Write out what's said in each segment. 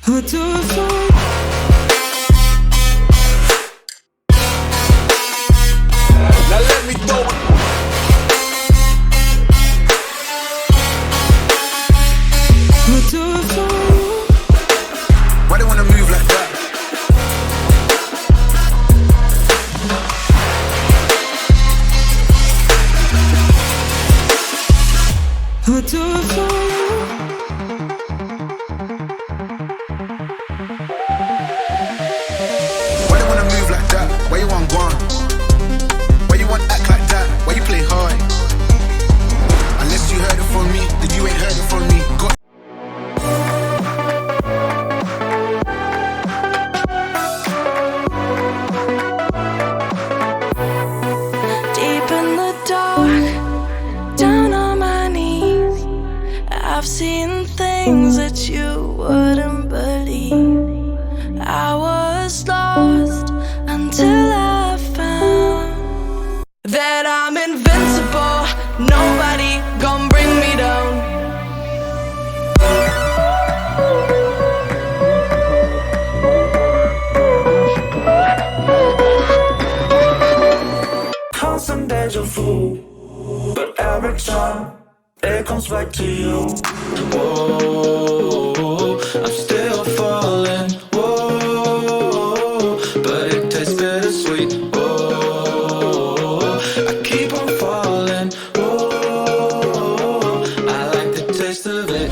What do I find? Now let me throw it. What do I find? Why they wanna move like that? What do I find? Why they wanna move like that? Why you want gone? Why you want act like that? Why you play hard? Unless you heard it from me, then you ain't heard it from me. Got Deep in the dark, down on my knees, I've seen things that you wouldn't believe. I was lost until I found that I'm invincible. Nobody gon' bring me down. Constant deja vu, but every time it comes back to you. Whoa, I'm still falling. Whoa, but it tastes bittersweet. Whoa, I keep on falling. Whoa, I like the taste of it.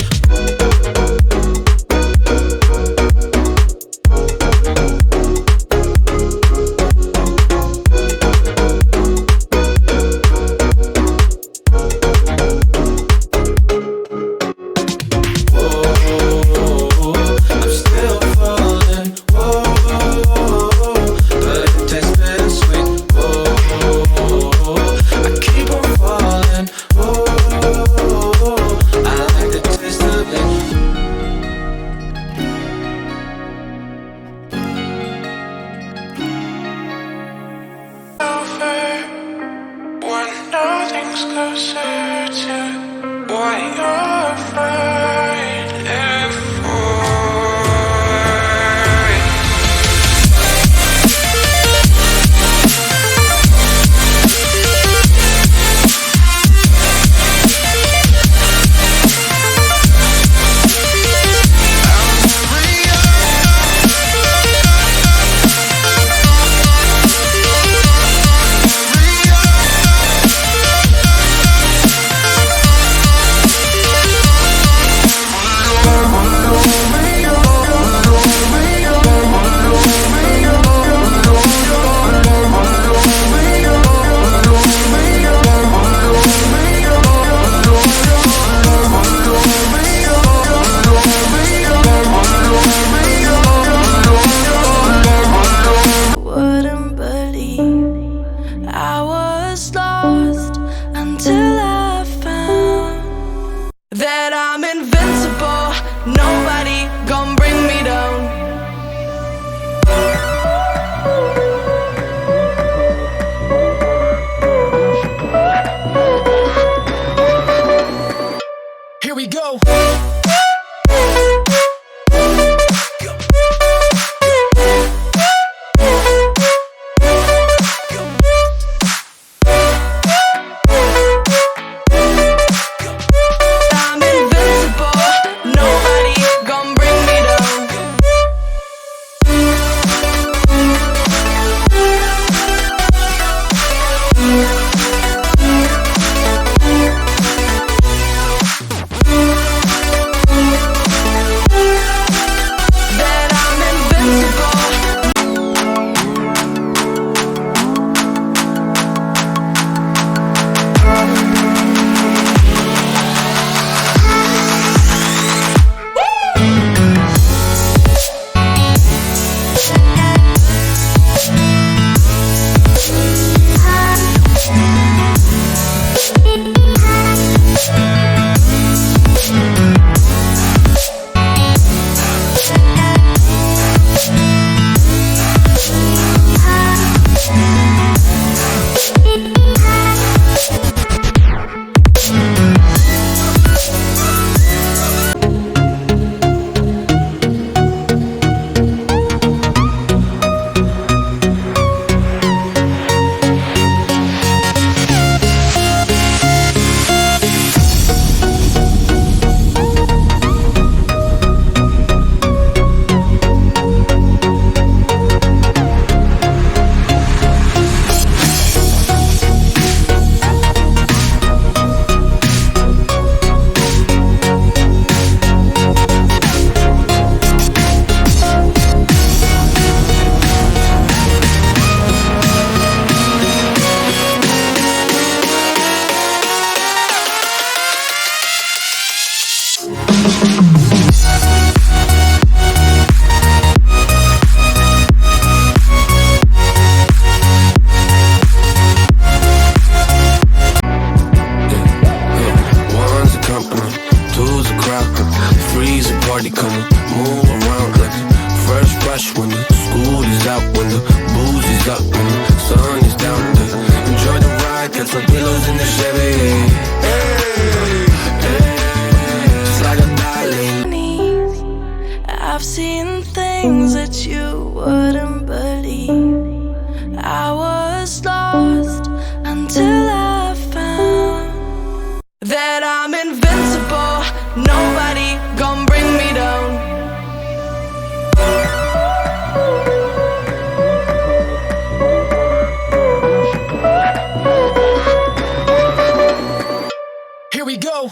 breeze, a party coming. Move around like the first rush when the school is out, when the booze is up, when the sun is down. Enjoy the ride, got some pillows in the Chevy. Hey, hey, slide a darling. I've seen things that you wouldn't believe. I was lost until I found that I'm invincible. Nobody gon' bring me down. Here we go.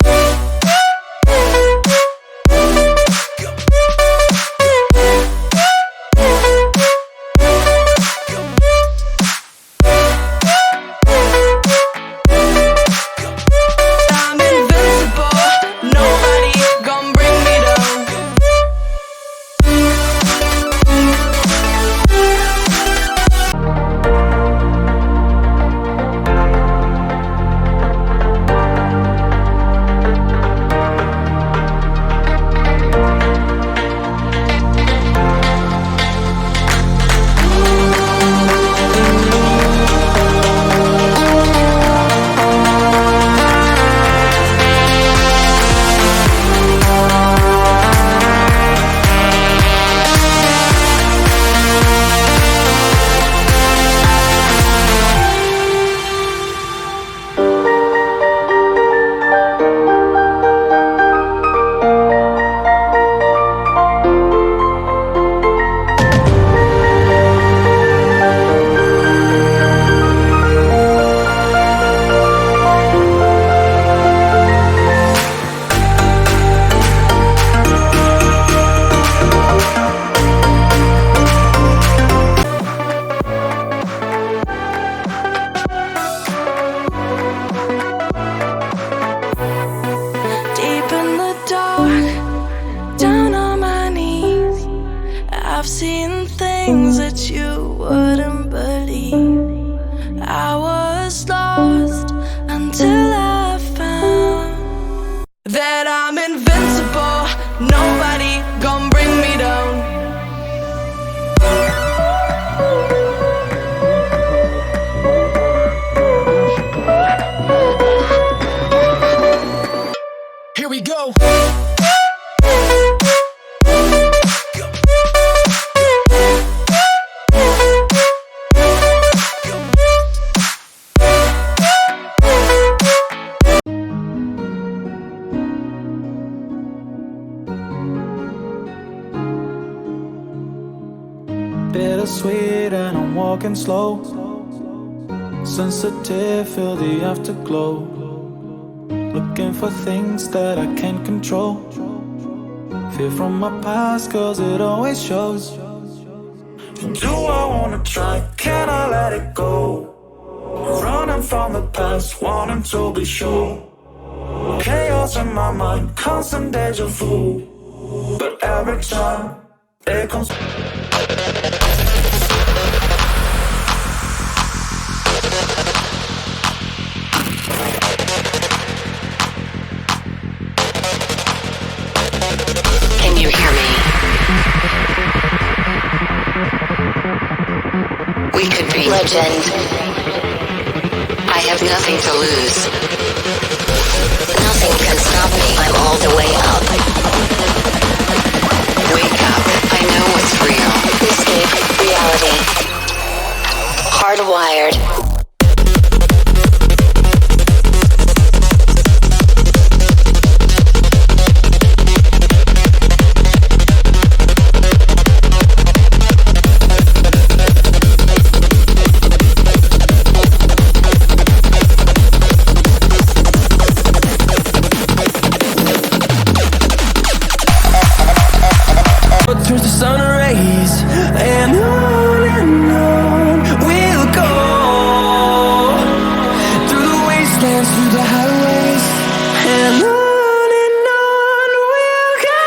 I've seen things that you wouldn't believe. I was lost until I found that I'm invincible. Nobody gon' bring me down. Here we go. Bittersweet and I'm walking slow. Sensitive, feel the afterglow. Looking for things that I can't control. Fear from my past, cause it always shows. Do I wanna try? Can I let it go? Running from the past, wanting to be sure. Chaos in my mind, constant deja vu. But every time it comes. Can you hear me? We could be legend. I have nothing to lose. Nothing can stop me. I'm all the way up. Wake up. I know what's real. Escape reality. Hardwired. Towards the sun rays, and on we'll go. Through the wastelands, through the highways, and on we'll go.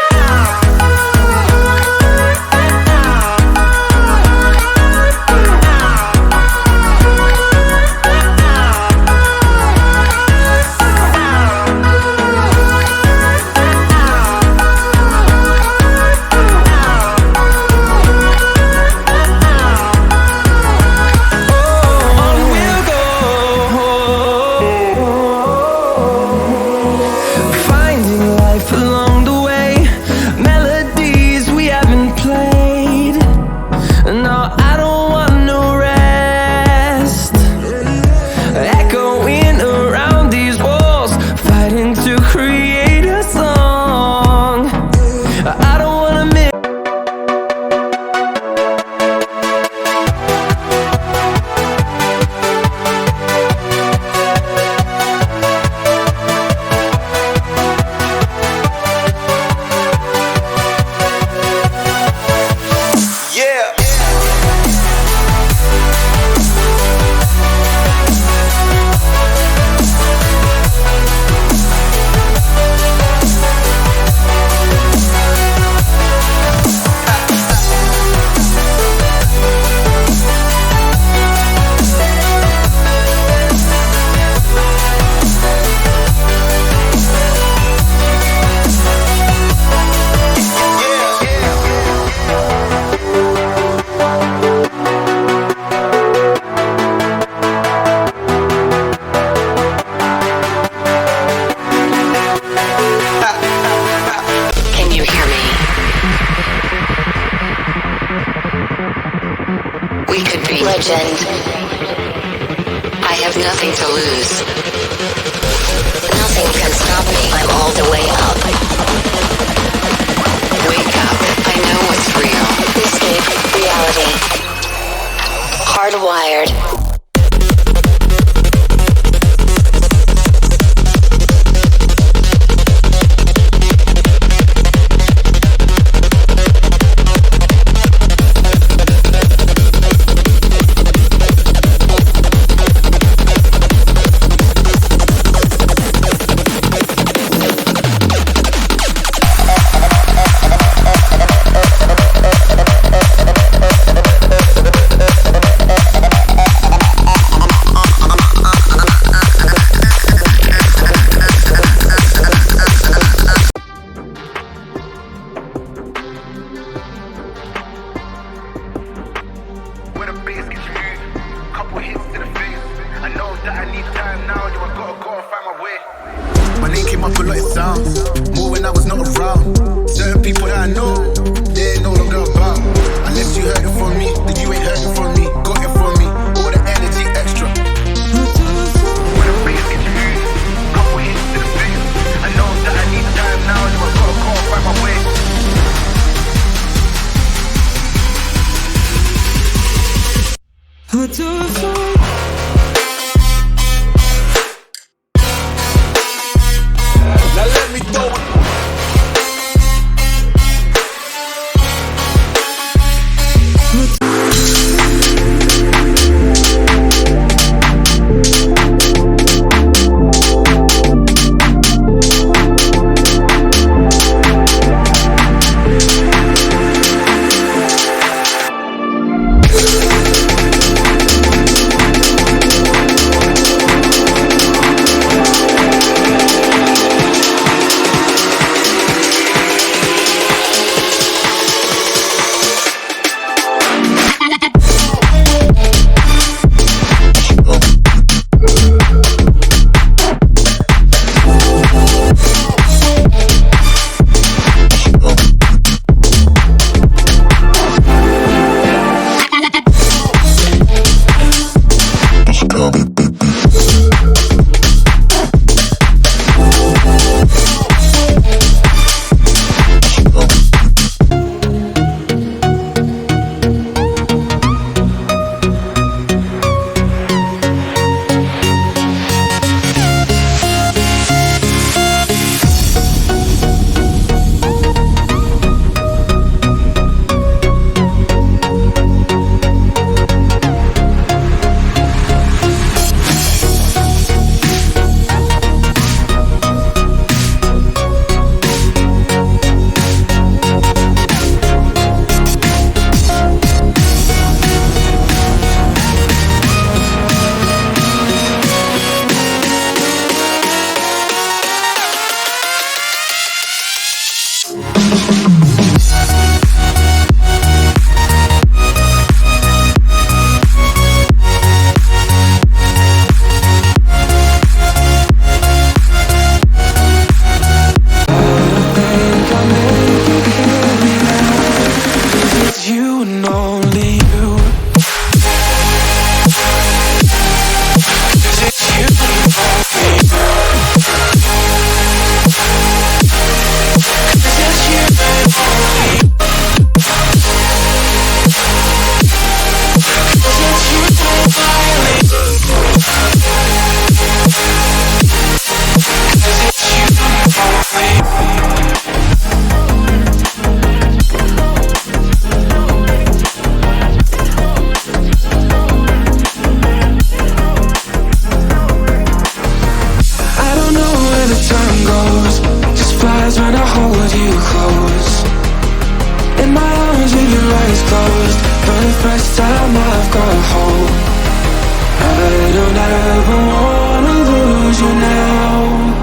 Legend. I have nothing to lose. Nothing can stop me. I'm all the way up. Wake up. I know what's real. Escape reality. Hardwired. first time I've got home. I don't ever wanna lose you now.